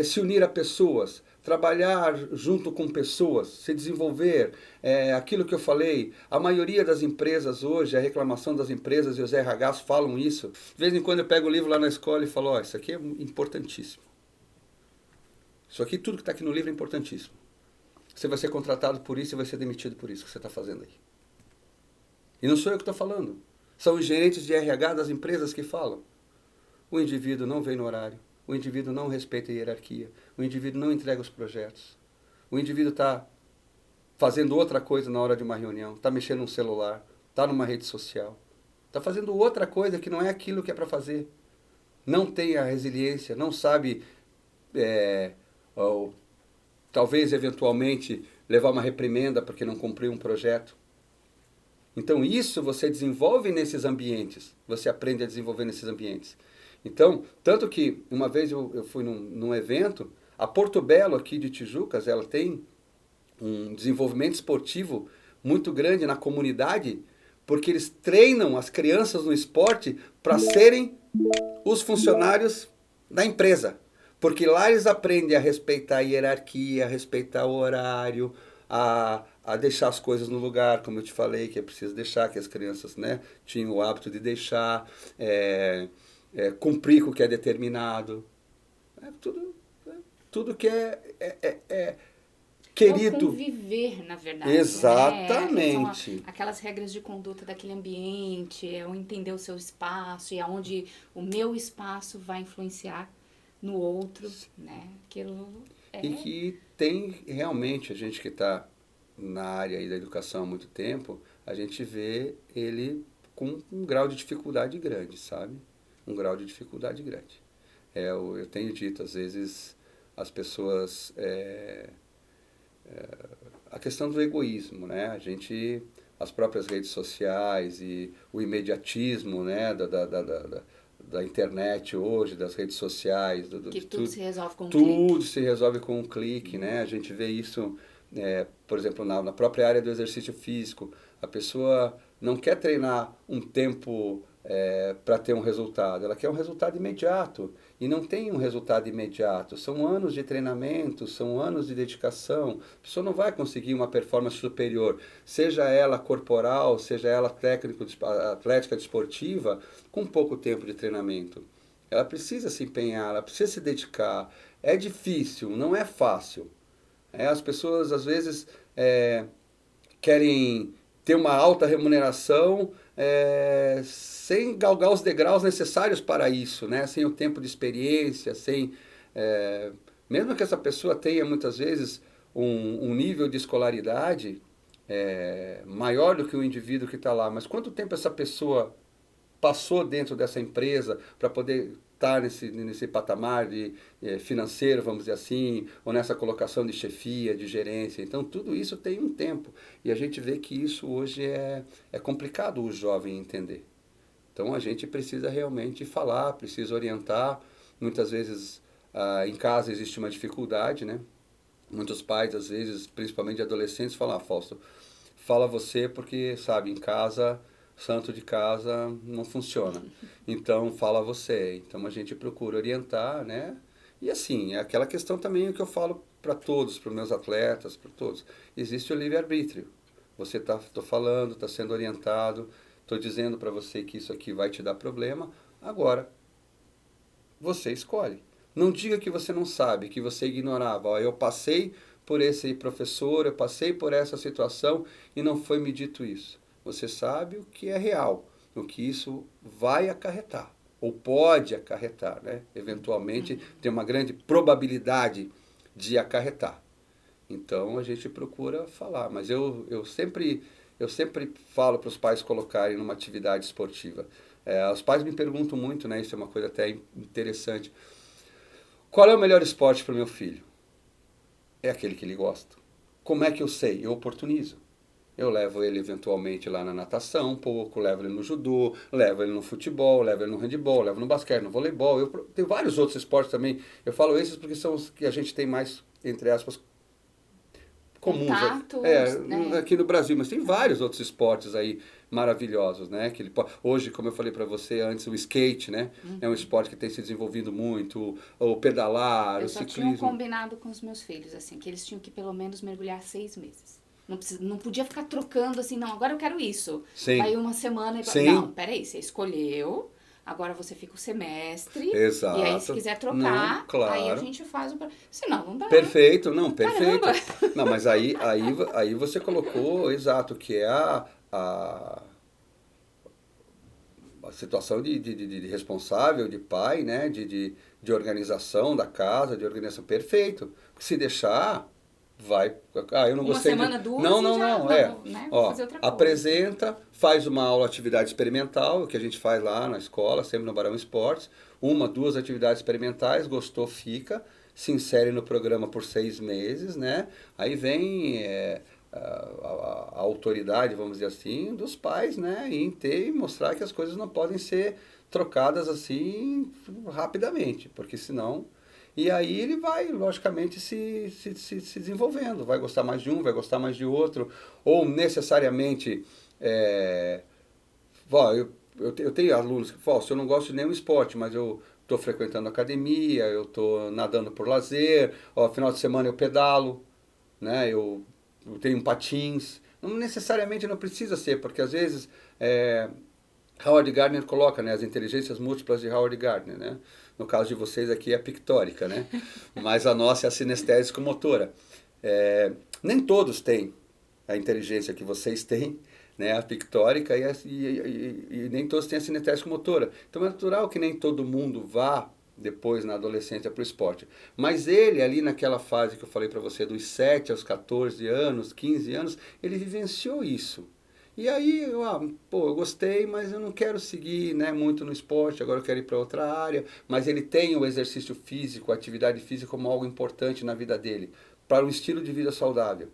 se unir a pessoas, trabalhar junto com pessoas, se desenvolver. Aquilo que eu falei, a maioria das empresas hoje, a reclamação das empresas e os RHs falam isso. De vez em quando eu pego o livro lá na escola e falo, ó, isso aqui é importantíssimo. Isso aqui, tudo que está aqui no livro é importantíssimo. Você vai ser contratado por isso e vai ser demitido por isso que você está fazendo aí. E não sou eu que estou falando. São os gerentes de RH das empresas que falam. O indivíduo não vem no horário. O indivíduo não respeita a hierarquia. O indivíduo não entrega os projetos. O indivíduo está fazendo outra coisa na hora de uma reunião. Está mexendo no celular. Está numa rede social. Está fazendo outra coisa que não é aquilo que é para fazer. Não tem a resiliência. Não sabe... ou talvez eventualmente levar uma reprimenda porque não cumpriu um projeto. Então isso você desenvolve nesses ambientes, você aprende a desenvolver nesses ambientes. Então, tanto que uma vez eu fui num evento, a Porto Belo aqui de Tijucas, ela tem um desenvolvimento esportivo muito grande na comunidade, porque eles treinam as crianças no esporte para serem os funcionários da empresa. Porque lá eles aprendem a respeitar a hierarquia, a respeitar o horário, a deixar as coisas no lugar, como eu te falei, que é preciso deixar, que as crianças, né, tinham o hábito de deixar, cumprir com o que é determinado. Tudo que é querido. É o conviver, na verdade. Exatamente. Né? São aquelas regras de conduta daquele ambiente, é o entender o seu espaço e aonde o meu espaço vai influenciar no outro, né? Aquilo E que tem realmente, a gente que está na área aí da educação há muito tempo, a gente vê ele com um grau de dificuldade grande, sabe? Um grau de dificuldade grande. Eu tenho dito, às vezes, as pessoas... a questão do egoísmo, né? As próprias redes sociais e o imediatismo, né? Da internet hoje, das redes sociais. Que tudo se resolve com um clique. Tudo se resolve com um clique, né? A gente vê isso, por exemplo, na própria área do exercício físico. A pessoa não quer treinar um tempo para ter um resultado, ela quer um resultado imediato. E não tem um resultado imediato. São anos de treinamento, são anos de dedicação. A pessoa não vai conseguir uma performance superior, seja ela corporal, seja ela atlética desportiva, com pouco tempo de treinamento. Ela precisa se empenhar, ela precisa se dedicar. É difícil, não é fácil. As pessoas, às vezes, querem ter uma alta remuneração sem galgar os degraus necessários para isso, né? Sem o tempo de experiência, mesmo que essa pessoa tenha, muitas vezes, um nível de escolaridade maior do que o indivíduo que está lá. Mas quanto tempo essa pessoa passou dentro dessa empresa para poder estar nesse patamar financeiro, vamos dizer assim, ou nessa colocação de chefia, de gerência. Então, tudo isso tem um tempo. E a gente vê que isso hoje é complicado o jovem entender. Então, a gente precisa realmente falar, precisa orientar. Muitas vezes, em casa existe uma dificuldade, né? Muitos pais, às vezes, principalmente adolescentes, falam, Fausto, fala você porque, sabe, em casa... santo de casa não funciona. Então, fala você. Então, a gente procura orientar, né? E assim, é aquela questão também que eu falo para todos, para os meus atletas, para todos. Existe o livre-arbítrio. Você tô falando, está sendo orientado, estou dizendo para você que isso aqui vai te dar problema. Agora, você escolhe. Não diga que você não sabe, que você ignorava. Ó, eu passei por esse professor, eu passei por essa situação e não foi me dito isso. Você sabe o que é real, o que isso vai acarretar, ou pode acarretar, né? Eventualmente tem uma grande probabilidade de acarretar. Então a gente procura falar, mas eu sempre falo para os pais colocarem numa atividade esportiva. Os pais me perguntam muito, né? Isso é uma coisa até interessante. Qual é o melhor esporte para o meu filho? É aquele que ele gosta. Como é que eu sei? Eu oportunizo. Eu levo ele eventualmente lá na natação um pouco, levo ele no judô, levo ele no futebol, levo ele no handebol, levo no basquete, no voleibol. Eu tenho vários outros esportes também. Eu falo esses porque são os que a gente tem mais, entre aspas, comuns Contatos, né? aqui no Brasil, mas tem vários outros esportes aí maravilhosos, né? Que hoje, como eu falei para você antes, o skate, né? É um esporte que tem se desenvolvido muito, o pedalar, Eu o só tinha um ciclismo. combinado com os meus filhos, assim, que eles tinham que pelo menos mergulhar 6 meses. Não podia ficar trocando assim, não, agora eu quero isso. Sim, Vai uma semana e... Não, sim, peraí, você escolheu, agora você fica o semestre, e aí se exato. quiser Não, trocar, aí a claro. gente faz o... Senão, não dá. Perfeito, não, perfeito. Caramba! Não, mas aí você colocou, exato, que é a situação de responsável, de pai, né? De organização da casa, de organização. Perfeito. Porque se deixar, vai. Ah, eu não Uma gostei de. semana, duas Não, e não, já, não. É. vamos, né? Vou Ó, fazer outra coisa. apresenta, faz uma aula, atividade experimental, que a gente faz lá na escola, sempre no Barão Esportes. Uma, duas atividades experimentais, gostou, fica. Se insere no programa por 6 meses, né? Aí vem a autoridade, vamos dizer assim, dos pais, né? Em ter e mostrar que as coisas não podem ser trocadas assim rapidamente, porque senão. E aí ele vai, logicamente, se desenvolvendo. Vai gostar mais de um, vai gostar mais de outro, ou necessariamente. Ó, eu tenho alunos que falam, se eu não gosto de nenhum esporte, mas eu estou frequentando academia, eu estou nadando por lazer, ó, final de semana eu pedalo, né? Eu tenho patins. Não necessariamente não precisa ser, porque às vezes Howard Gardner coloca, né, as inteligências múltiplas de Howard Gardner, né? No caso de vocês aqui é a pictórica, né? Mas a nossa é a sinestésico-motora. Nem todos têm a inteligência que vocês têm, né, a pictórica, e nem todos têm a sinestésico-motora. Então é natural que nem todo mundo vá depois na adolescência para o esporte. Mas ele ali naquela fase que eu falei para você, dos 7 aos 14 anos, 15 anos, ele vivenciou isso. E aí, eu gostei, mas eu não quero seguir, né, muito no esporte, agora eu quero ir para outra área. Mas ele tem o exercício físico, a atividade física como algo importante na vida dele, para um estilo de vida saudável.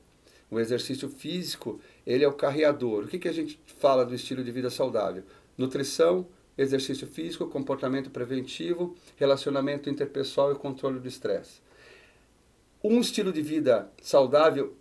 O exercício físico, ele é o carreador. O que a gente fala do estilo de vida saudável? Nutrição, exercício físico, comportamento preventivo, relacionamento interpessoal e controle do estresse. Um estilo de vida saudável,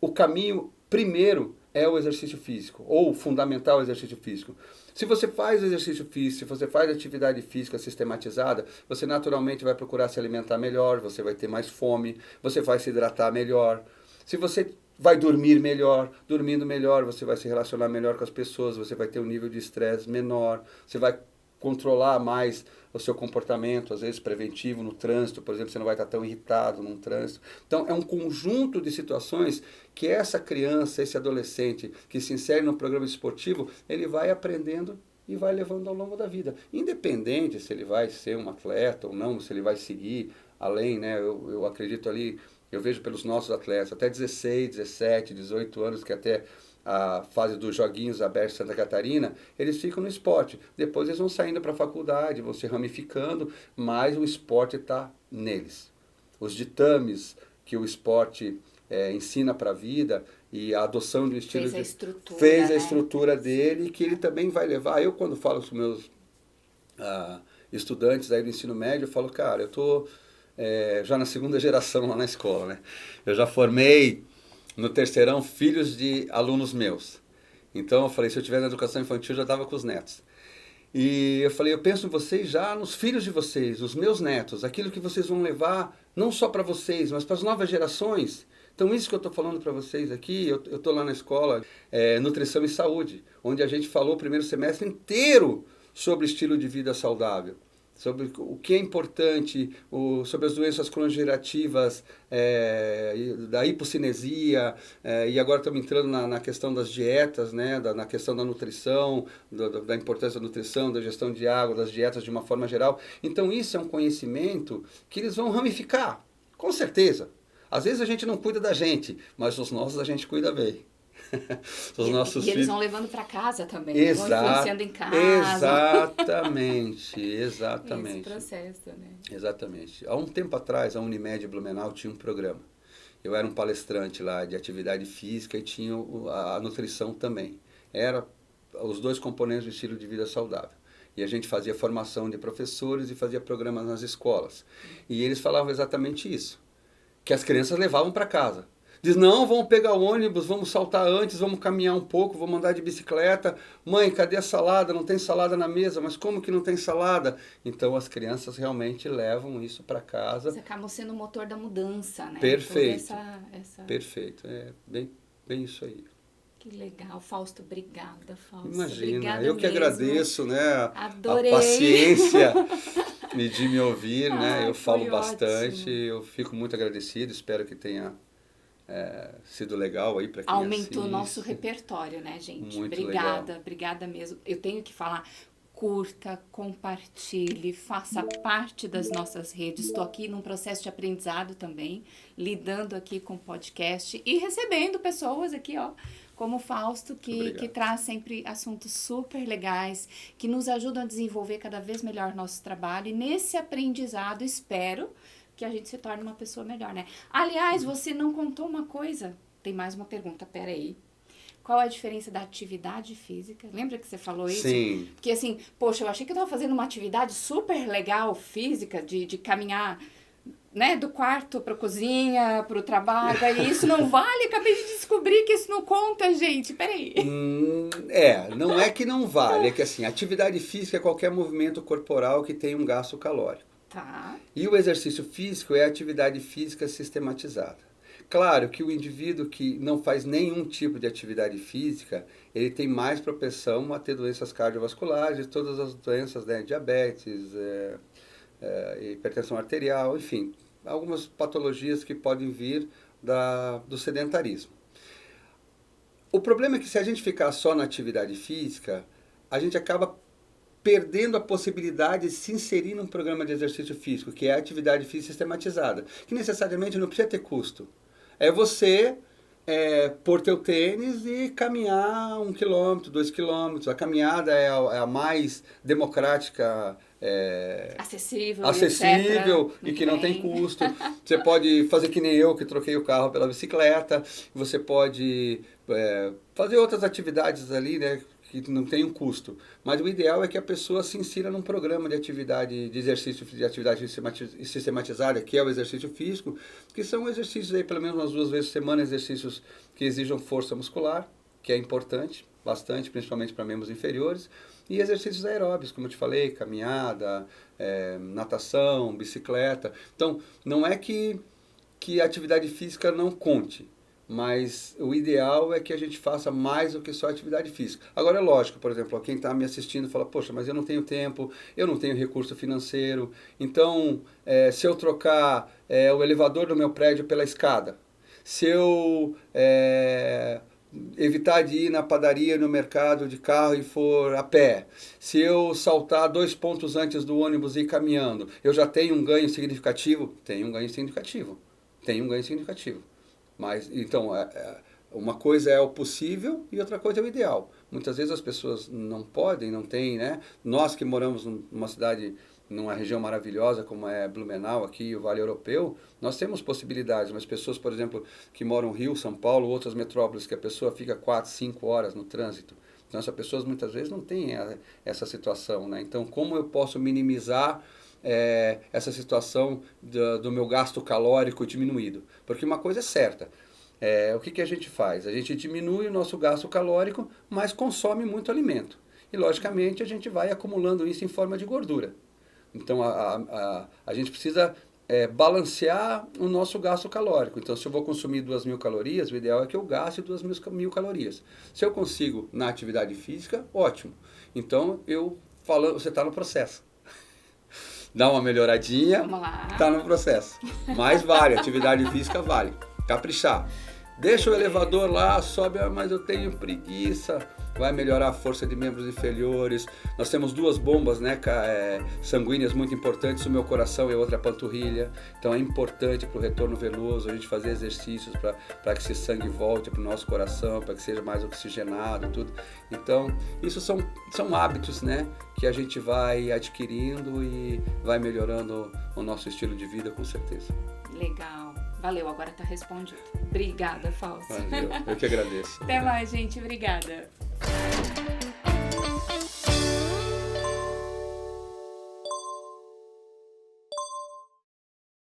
o caminho primeiro é o exercício físico, ou fundamental exercício físico. Se você faz exercício físico, se você faz atividade física sistematizada, você naturalmente vai procurar se alimentar melhor, você vai ter mais fome, você vai se hidratar melhor. Se você vai dormir melhor, dormindo melhor, você vai se relacionar melhor com as pessoas, você vai ter um nível de estresse menor, você vai controlar mais o seu comportamento, às vezes preventivo no trânsito, por exemplo, você não vai estar tão irritado num trânsito. Então, é um conjunto de situações que essa criança, esse adolescente que se insere no programa esportivo, ele vai aprendendo e vai levando ao longo da vida. Independente se ele vai ser um atleta ou não, se ele vai seguir além, né? Eu acredito ali, eu vejo pelos nossos atletas, até 16, 17, 18 anos, que até a fase dos Joguinhos Abertos de Santa Catarina, eles ficam no esporte. Depois eles vão saindo para a faculdade, vão se ramificando, mas o esporte está neles. Os ditames que o esporte ensina para a vida e a adoção de um estilo Fez a estrutura, fez a né? estrutura dele, que ele também vai levar. Eu, quando falo com os meus estudantes aí do ensino médio, eu falo, cara, eu estou já na segunda geração lá na escola, né? Eu já formei no terceirão filhos de alunos meus. Então eu falei, se eu estiver na educação infantil, eu já estava com os netos. E eu falei, eu penso em vocês já nos filhos de vocês, os meus netos, aquilo que vocês vão levar não só para vocês, mas para as novas gerações. Então isso que eu estou falando para vocês aqui, eu estou lá na escola Nutrição e Saúde, onde a gente falou o primeiro semestre inteiro sobre estilo de vida saudável, sobre o que é importante, sobre as doenças cronodegenerativas, da hipocinesia, e agora estamos entrando na questão das dietas, né, na questão da nutrição, da importância da nutrição, da gestão de água, das dietas de uma forma geral. Então isso é um conhecimento que eles vão ramificar, com certeza. Às vezes a gente não cuida da gente, mas os nossos a gente cuida bem. Os nossos E eles filhos vão levando para casa também, né? Vão influenciando em casa. Exatamente, Esse exatamente. processo, né? Exatamente. Há um tempo atrás, a Unimed Blumenau tinha um programa. eu era um palestrante lá de atividade física e tinha a nutrição também. Era os dois componentes do estilo de vida saudável. E a gente fazia formação de professores e fazia programas nas escolas. E eles falavam exatamente isso, que as crianças levavam para casa. Diz, não, vamos pegar o ônibus, vamos saltar antes, vamos caminhar um pouco, vamos andar de bicicleta. Mãe, cadê a salada? Não tem salada na mesa. Mas como que não tem salada? Então, as crianças realmente levam isso para casa. Você acaba sendo o motor da mudança, né? Perfeito. Perfeito. É bem isso aí. Que legal. Fausto, obrigada, Fausto. Imagina, obrigada eu que mesmo. agradeço, né? Adorei. A paciência de me ouvir, né? Eu falo foi bastante, ótimo. eu fico muito agradecido, espero que tenha sido legal aí para quem Aumentou o assiste. nosso repertório, né, gente? Muito obrigada, legal. obrigada mesmo. Eu tenho que falar, curta, compartilhe, faça parte das nossas redes. Estou aqui num processo de aprendizado também, lidando aqui com o podcast e recebendo pessoas aqui, ó, como o Fausto, que traz sempre assuntos super legais, que nos ajudam a desenvolver cada vez melhor nosso trabalho. E nesse aprendizado, espero que a gente se torne uma pessoa melhor, né? Aliás, você não contou uma coisa. Tem mais uma pergunta, peraí. Qual é a diferença da atividade física? Lembra que você falou isso? Sim. Porque assim, poxa, eu achei que eu tava fazendo uma atividade super legal, física, de caminhar, né, do quarto pra cozinha, pro trabalho, e isso não vale? Acabei de descobrir que isso não conta, gente, peraí. Não é que não vale, é que assim, atividade física é qualquer movimento corporal que tem um gasto calórico. Tá. E o exercício físico é a atividade física sistematizada. Claro que o indivíduo que não faz nenhum tipo de atividade física, ele tem mais propensão a ter doenças cardiovasculares, todas as doenças, né, diabetes, hipertensão arterial, enfim, algumas patologias que podem vir do sedentarismo. O problema é que se a gente ficar só na atividade física, a gente acaba perdendo a possibilidade de se inserir num programa de exercício físico, que é a atividade física sistematizada, que necessariamente não precisa ter custo. É você pôr teu tênis e caminhar 1 quilômetro, 2 quilômetros. A caminhada é a mais democrática, acessível e que não tem custo. Você pode fazer que nem eu, que troquei o carro pela bicicleta. Você pode fazer outras atividades ali, né, que não tem um custo. Mas o ideal é que a pessoa se insira num programa de atividade, de exercício, de atividade sistematizada, que é o exercício físico, que são exercícios aí pelo menos umas 2 vezes por semana, exercícios que exijam força muscular, que é importante, bastante, principalmente para membros inferiores, e exercícios aeróbicos, como eu te falei, caminhada, natação, bicicleta. Então, não é que a atividade física não conte, mas o ideal é que a gente faça mais do que só atividade física. Agora é lógico, por exemplo, quem está me assistindo fala, poxa, mas eu não tenho tempo, eu não tenho recurso financeiro, então se eu trocar o elevador do meu prédio pela escada, se eu evitar de ir na padaria, no mercado de carro e for a pé, se eu saltar 2 pontos antes do ônibus e ir caminhando, eu já tenho um ganho significativo? Tenho um ganho significativo. Mas, então, uma coisa é o possível e outra coisa é o ideal. Muitas vezes as pessoas não podem, não têm, né? Nós que moramos numa cidade, numa região maravilhosa como é Blumenau, aqui o Vale Europeu, nós temos possibilidades, mas pessoas, por exemplo, que moram no Rio, São Paulo, outras metrópoles, que a pessoa fica 4, 5 horas no trânsito. Então, essas pessoas muitas vezes não têm essa situação, né? Então, como eu posso minimizar essa situação do meu gasto calórico diminuído? Porque uma coisa é certa, o que a gente faz? A gente diminui o nosso gasto calórico, mas consome muito alimento. E, logicamente, a gente vai acumulando isso em forma de gordura. Então, a gente precisa balancear o nosso gasto calórico. Então, se eu vou consumir 2.000 calorias, o ideal é que eu gaste 2.000 calorias. Se eu consigo na atividade física, ótimo. Então, você está no processo. Dá uma melhoradinha, tá no processo. Mas vale, atividade física vale. Caprichar. Deixa o elevador lá, sobe, mas eu tenho preguiça. Vai melhorar a força de membros inferiores. Nós temos 2 bombas, né, sanguíneas muito importantes, o meu coração e a outra panturrilha. Então é importante para o retorno venoso a gente fazer exercícios para que esse sangue volte para o nosso coração, para que seja mais oxigenado, tudo. Então, isso são hábitos, né, que a gente vai adquirindo e vai melhorando o nosso estilo de vida, com certeza. Legal. Valeu, agora tá respondido. Obrigada, Fausto. Valeu, eu que agradeço. Até mais, gente. Obrigada.